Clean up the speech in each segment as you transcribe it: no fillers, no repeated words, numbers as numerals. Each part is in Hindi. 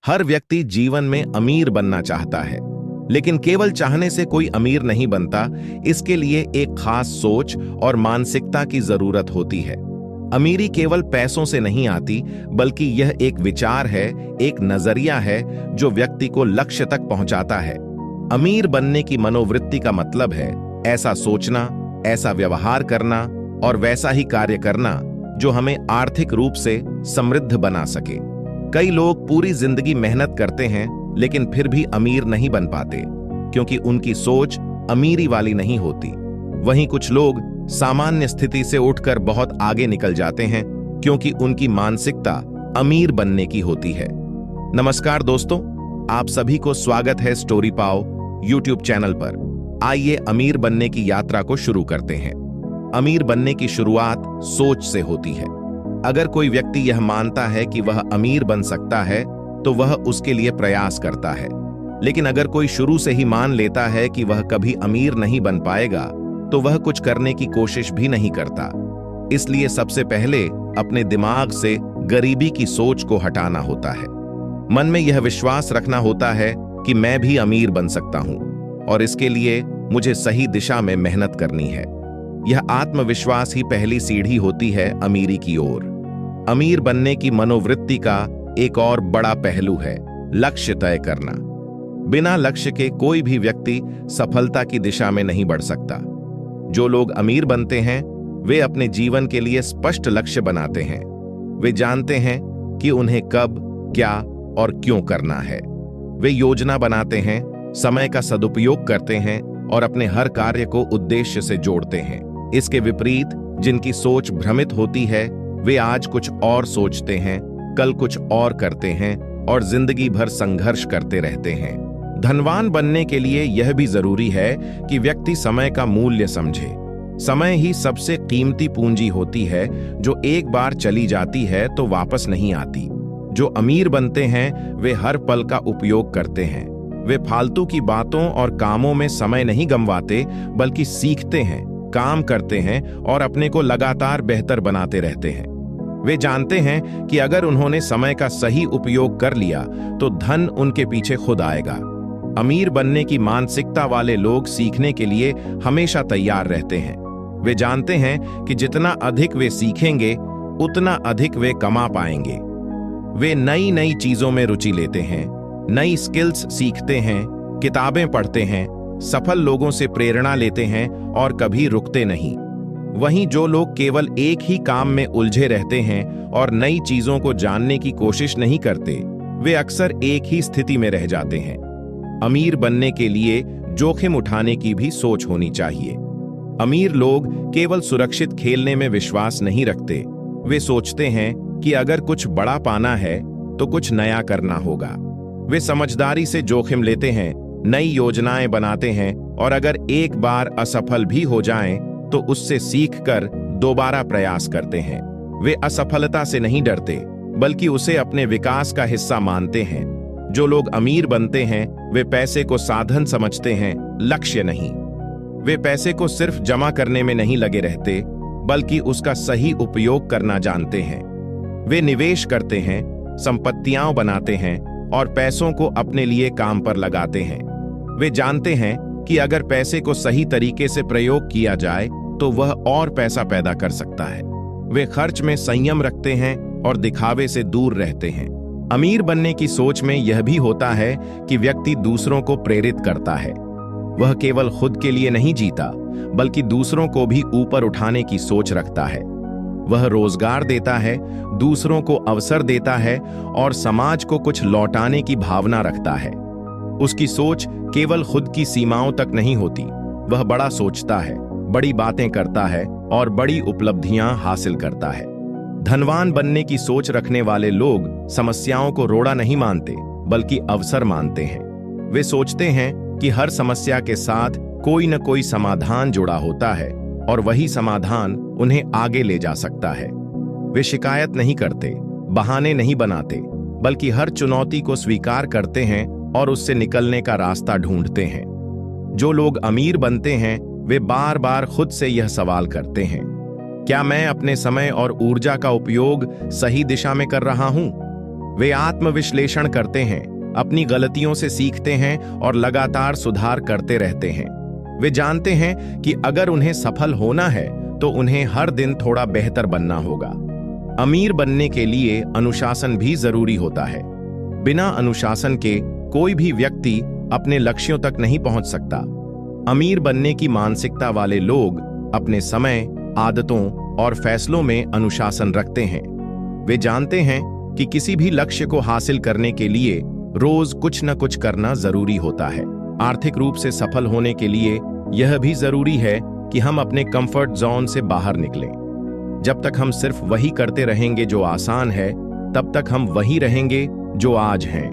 हर व्यक्ति जीवन में अमीर बनना चाहता है, लेकिन केवल चाहने से कोई अमीर नहीं बनता। इसके लिए एक खास सोच और मानसिकता की जरूरत होती है। अमीरी केवल पैसों से नहीं आती, बल्कि यह एक विचार है, एक नजरिया है जो व्यक्ति को लक्ष्य तक पहुंचाता है। अमीर बनने की मनोवृत्ति का मतलब है ऐसा सोचना, ऐसा व्यवहार करना और वैसा ही कार्य करना जो हमें आर्थिक रूप से समृद्ध बना सके। कई लोग पूरी जिंदगी मेहनत करते हैं, लेकिन फिर भी अमीर नहीं बन पाते, क्योंकि उनकी सोच अमीरी वाली नहीं होती। वहीं कुछ लोग सामान्य स्थिति से उठकर बहुत आगे निकल जाते हैं, क्योंकि उनकी मानसिकता अमीर बनने की होती है। नमस्कार दोस्तों, आप सभी को स्वागत है स्टोरी पाओ यूट्यूब चैनल पर। आइए अमीर बनने की यात्रा को शुरू करते हैं। अमीर बनने की शुरुआत सोच से होती है। अगर कोई व्यक्ति यह मानता है कि वह अमीर बन सकता है, तो वह उसके लिए प्रयास करता है। लेकिन अगर कोई शुरू से ही मान लेता है कि वह कभी अमीर नहीं बन पाएगा, तो वह कुछ करने की कोशिश भी नहीं करता। इसलिए सबसे पहले अपने दिमाग से गरीबी की सोच को हटाना होता है। मन में यह विश्वास रखना होता है कि मैं भी अमीर बन सकता हूं, और इसके लिए मुझे सही दिशा में मेहनत करनी है। यह आत्मविश्वास ही पहली सीढ़ी होती है अमीरी की ओर। अमीर बनने की मनोवृत्ति का एक और बड़ा पहलू है लक्ष्य तय करना। बिना लक्ष्य के कोई भी व्यक्ति सफलता की दिशा में नहीं बढ़ सकता। जो लोग अमीर बनते हैं, वे अपने जीवन के लिए स्पष्ट लक्ष्य बनाते हैं। वे जानते हैं कि उन्हें कब, क्या और क्यों करना है। वे योजना बनाते हैं, समय का सदुपयोग करते हैं और अपने हर कार्य को उद्देश्य से जोड़ते हैं। इसके विपरीत जिनकी सोच भ्रमित होती है, वे आज कुछ और सोचते हैं, कल कुछ और करते हैं और जिंदगी भर संघर्ष करते रहते हैं। धनवान बनने के लिए यह भी जरूरी है कि व्यक्ति समय का मूल्य समझे। समय ही सबसे कीमती पूंजी होती है, जो एक बार चली जाती है तो वापस नहीं आती। जो अमीर बनते हैं, वे हर पल का उपयोग करते हैं। वे फालतू की बातों और कामों में समय नहीं गंवाते, बल्कि सीखते हैं, काम करते हैं और अपने को लगातार बेहतर बनाते रहते हैं। वे जानते हैं कि अगर उन्होंने समय का सही उपयोग कर लिया, तो धन उनके पीछे खुद आएगा। अमीर बनने की मानसिकता वाले लोग सीखने के लिए हमेशा तैयार रहते हैं। वे जानते हैं कि जितना अधिक वे सीखेंगे, उतना अधिक वे कमा पाएंगे। वे नई नई चीजों में रुचि लेते हैं, नई स्किल्स सीखते हैं, किताबें पढ़ते हैं, सफल लोगों से प्रेरणा लेते हैं और कभी रुकते नहीं। वहीं जो लोग केवल एक ही काम में उलझे रहते हैं और नई चीजों को जानने की कोशिश नहीं करते, वे अक्सर एक ही स्थिति में रह जाते हैं। अमीर बनने के लिए जोखिम उठाने की भी सोच होनी चाहिए। अमीर लोग केवल सुरक्षित खेलने में विश्वास नहीं रखते। वे सोचते हैं कि अगर कुछ बड़ा पाना है तो कुछ नया करना होगा। वे समझदारी से जोखिम लेते हैं, नई योजनाएं बनाते हैं और अगर एक बार असफल भी हो जाएं, तो उससे सीखकर दोबारा प्रयास करते हैं। वे असफलता से नहीं डरते, बल्कि उसे अपने विकास का हिस्सा मानते हैं। जो लोग अमीर बनते हैं, वे पैसे को साधन समझते हैं, लक्ष्य नहीं। वे पैसे को सिर्फ जमा करने में नहीं लगे रहते, बल्कि उसका सही उपयोग करना जानते हैं। वे निवेश करते हैं, संपत्तियां बनाते हैं और पैसों को अपने लिए काम पर लगाते हैं। वे जानते हैं कि अगर पैसे को सही तरीके से प्रयोग किया जाए, तो वह और पैसा पैदा कर सकता है। वे खर्च में संयम रखते हैं और दिखावे से दूर रहते हैं। अमीर बनने की सोच में यह भी होता है कि व्यक्ति दूसरों को प्रेरित करता है। वह केवल खुद के लिए नहीं जीता, बल्कि दूसरों को भी ऊपर उठाने की सोच रखता है। वह रोजगार देता है, दूसरों को अवसर देता है और समाज को कुछ लौटाने की भावना रखता है। उसकी सोच केवल खुद की सीमाओं तक नहीं होती। वह बड़ा सोचता है, बड़ी बातें करता है और बड़ी उपलब्धियां हासिल करता है। धनवान बनने की सोच रखने वाले लोग समस्याओं को रोड़ा नहीं मानते, बल्कि अवसर मानते हैं। वे सोचते हैं कि हर समस्या के साथ कोई न कोई समाधान जुड़ा होता है और वही समाधान उन्हें आगे ले जा सकता है। वे शिकायत नहीं करते, बहाने नहीं बनाते, बल्कि हर चुनौती को स्वीकार करते हैं और उससे निकलने का रास्ता ढूंढते हैं। जो लोग अमीर बनते हैं, वे बार बार खुद से यह सवाल करते हैं, क्या मैं अपने समय और ऊर्जा का उपयोग सही दिशा में कर रहा हूं? वे आत्मविश्लेषण करते हैं, अपनी गलतियों से सीखते हैं और लगातार सुधार करते रहते हैं। वे जानते हैं कि अगर उन्हें सफल होना है तो उन्हें हर दिन थोड़ा बेहतर बनना होगा। अमीर बनने के लिए अनुशासन भी जरूरी होता है। बिना अनुशासन के कोई भी व्यक्ति अपने लक्ष्यों तक नहीं पहुंच सकता। अमीर बनने की मानसिकता वाले लोग अपने समय, आदतों और फैसलों में अनुशासन रखते हैं। वे जानते हैं कि किसी भी लक्ष्य को हासिल करने के लिए रोज कुछ न कुछ करना जरूरी होता है। आर्थिक रूप से सफल होने के लिए यह भी जरूरी है कि हम अपने कंफर्ट जोन से बाहर निकलें। जब तक हम सिर्फ वही करते रहेंगे जो आसान है, तब तक हम वही रहेंगे जो आज हैं।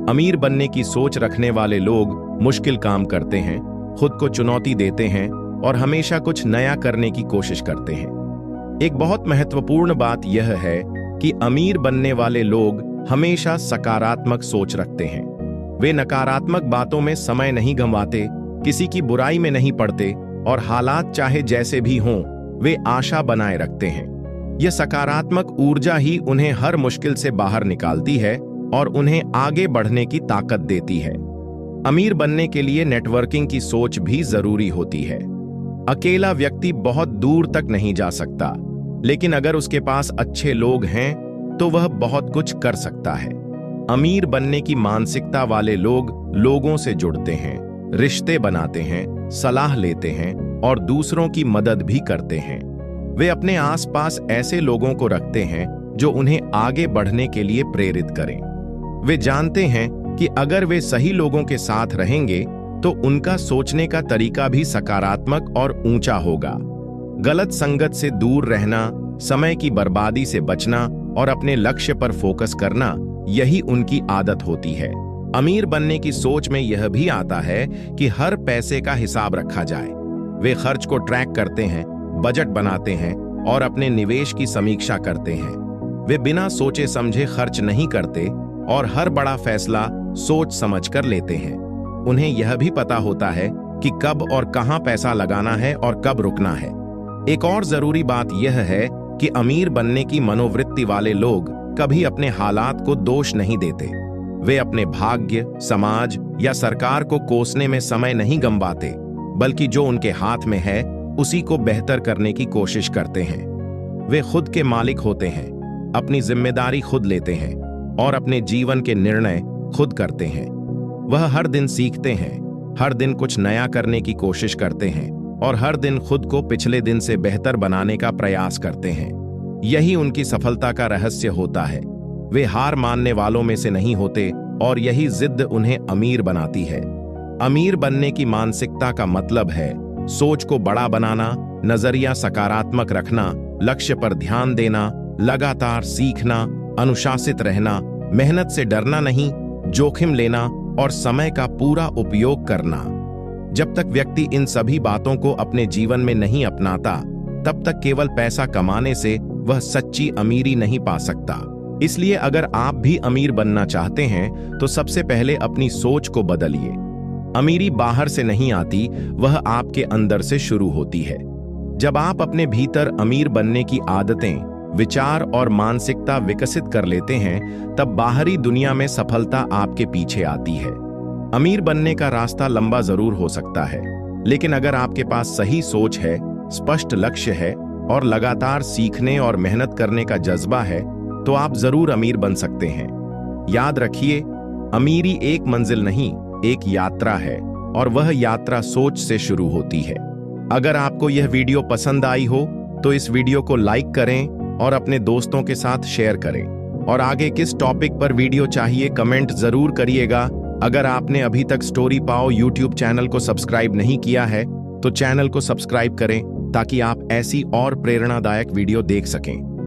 अमीर बनने की सोच रखने वाले लोग मुश्किल काम करते हैं, खुद को चुनौती देते हैं और हमेशा कुछ नया करने की कोशिश करते हैं। एक बहुत महत्वपूर्ण बात यह है कि अमीर बनने वाले लोग हमेशा सकारात्मक सोच रखते हैं। वे नकारात्मक बातों में समय नहीं गंवाते, किसी की बुराई में नहीं पड़ते और हालात चाहे जैसे भी हों, वे आशा बनाए रखते हैं। यह सकारात्मक ऊर्जा ही उन्हें हर मुश्किल से बाहर निकालती है और उन्हें आगे बढ़ने की ताकत देती है। अमीर बनने के लिए नेटवर्किंग की सोच भी जरूरी होती है। अकेला व्यक्ति बहुत दूर तक नहीं जा सकता, लेकिन अगर उसके पास अच्छे लोग हैं तो वह बहुत कुछ कर सकता है। अमीर बनने की मानसिकता वाले लोग लोगों से जुड़ते हैं, रिश्ते बनाते हैं, सलाह लेते हैं और दूसरों की मदद भी करते हैं। वे अपने आसपास ऐसे लोगों को रखते हैं जो उन्हें आगे बढ़ने के लिए प्रेरित करें। वे जानते हैं कि अगर वे सही लोगों के साथ रहेंगे तो उनका सोचने का तरीका भी सकारात्मक और ऊंचा होगा। गलत संगत से दूर रहना, समय की बर्बादी से बचना और अपने लक्ष्य पर फोकस करना, यही उनकी आदत होती है। अमीर बनने की सोच में यह भी आता है कि हर पैसे का हिसाब रखा जाए। वे खर्च को ट्रैक करते हैं, बजट बनाते हैं और अपने निवेश की समीक्षा करते हैं। वे बिना सोचे समझे खर्च नहीं करते और हर बड़ा फैसला सोच समझकर लेते हैं। उन्हें यह भी पता होता है कि कब और कहां पैसा लगाना है और कब रुकना है। एक और जरूरी बात यह है कि अमीर बनने की मनोवृत्ति वाले लोग कभी अपने हालात को दोष नहीं देते। वे अपने भाग्य, समाज या सरकार को कोसने में समय नहीं गंवाते, बल्कि जो उनके हाथ में है उसी को बेहतर करने की कोशिश करते हैं। वे खुद के मालिक होते हैं, अपनी जिम्मेदारी खुद लेते हैं और अपने जीवन के निर्णय खुद करते हैं। वह हर दिन सीखते हैं, हर दिन कुछ नया करने की कोशिश करते हैं और हर दिन खुद को पिछले दिन से बेहतर बनाने का प्रयास करते हैं। यही उनकी सफलता का रहस्य होता है। वे हार मानने वालों में से नहीं होते और यही जिद उन्हें अमीर बनाती है। अमीर बनने की मानसिकता का मतलब है सोच को बड़ा बनाना, नजरिया सकारात्मक रखना, लक्ष्य पर ध्यान देना, लगातार सीखना, अनुशासित रहना, मेहनत से डरना नहीं, जोखिम लेना और समय का पूरा उपयोग करना। जब तक व्यक्ति इन सभी बातों को अपने जीवन में नहीं अपनाता, तब तक केवल पैसा कमाने से वह सच्ची अमीरी नहीं पा सकता। इसलिए अगर आप भी अमीर बनना चाहते हैं तो सबसे पहले अपनी सोच को बदलिए। अमीरी बाहर से नहीं आती, वह आपके अंदर से शुरू होती है। जब आप अपने भीतर अमीर बनने की आदतें, विचार और मानसिकता विकसित कर लेते हैं, तब बाहरी दुनिया में सफलता आपके पीछे आती है। अमीर बनने का रास्ता लंबा जरूर हो सकता है, लेकिन अगर आपके पास सही सोच है, स्पष्ट लक्ष्य है और लगातार सीखने और मेहनत करने का जज्बा है, तो आप जरूर अमीर बन सकते हैं। याद रखिए, अमीरी एक मंजिल नहीं, एक यात्रा है और वह यात्रा सोच से शुरू होती है। अगर आपको यह वीडियो पसंद आई हो तो इस वीडियो को लाइक करें और अपने दोस्तों के साथ शेयर करें। और आगे किस टॉपिक पर वीडियो चाहिए कमेंट जरूर करिएगा। अगर आपने अभी तक स्टोरी पाओ यूट्यूब चैनल को सब्सक्राइब नहीं किया है तो चैनल को सब्सक्राइब करें ताकि आप ऐसी और प्रेरणादायक वीडियो देख सकें।